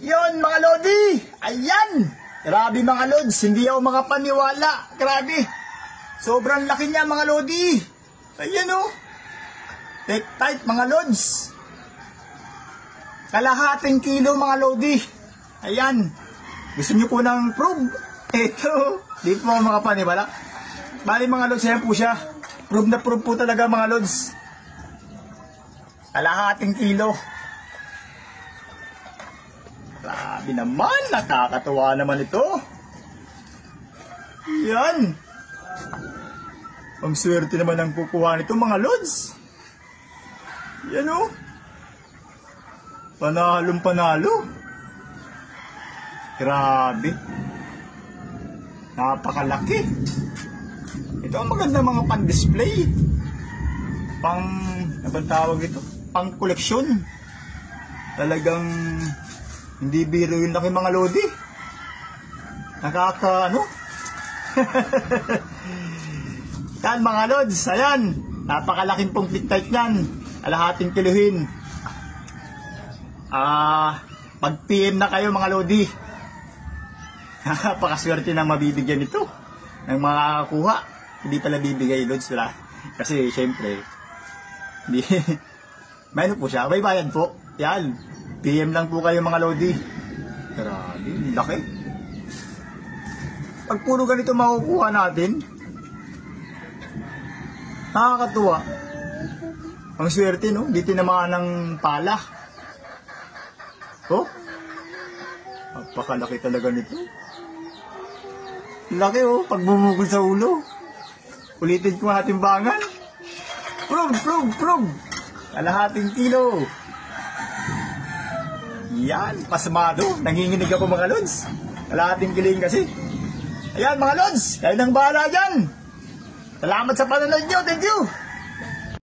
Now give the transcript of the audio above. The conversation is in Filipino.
Yon mga Lodi, ayan. Grabe mga Lods, hindi ako makapaniwala. Grabe. Sobrang laki niya mga Lodi. Ayan o. Take tight mga Lods. Kalahating kilo mga Lodi. Ayan. Gusto niyo po ng proof? Ito. Di po ako makapaniwala. Bali mga Lods, ayan po siya. Proof na proof po talaga mga Lods. Kalahating kilo. Grabe naman, nakakatuwa naman ito. Yan. Ang swerte naman ang kukuha nito mga Lods. Yan o. Panalong panalo. Grabe. Napakalaki. Ito ang maganda mga pan-display. Ano bang tawag ito? Pang-koleksyon. Talagang hindi biro yung laki mga Lodi. Ano? Yan mga Lods, ayan. Napakalaking pong tick tight yan. Kalahating kiluhin. Pag PM na kayo mga Lodi. Napakaswerte na mabibigyan ito. Ng makakakuha. Hindi pala bibigay Lods wala. Kasi syempre, hindi. May ano po siya, may bayad po. Yan. PM lang po kayo mga Lodi. Grabe, laki. Pag puro ganito makukuha natin, nakakatuwa. Ang swerte no, di tinamaan ng pala. Oh, napakalaki talaga nito. Laki oh, pag bumugol sa ulo. Ulitin ko ating bangan. Prove. Kalahating kilo. Yan, pasmado. Nanginginig ako mga Lods. Kalahating kiling kasi. Ayan mga Lods, kayo nang bahala dyan. Salamat sa panonood nyo. Thank you.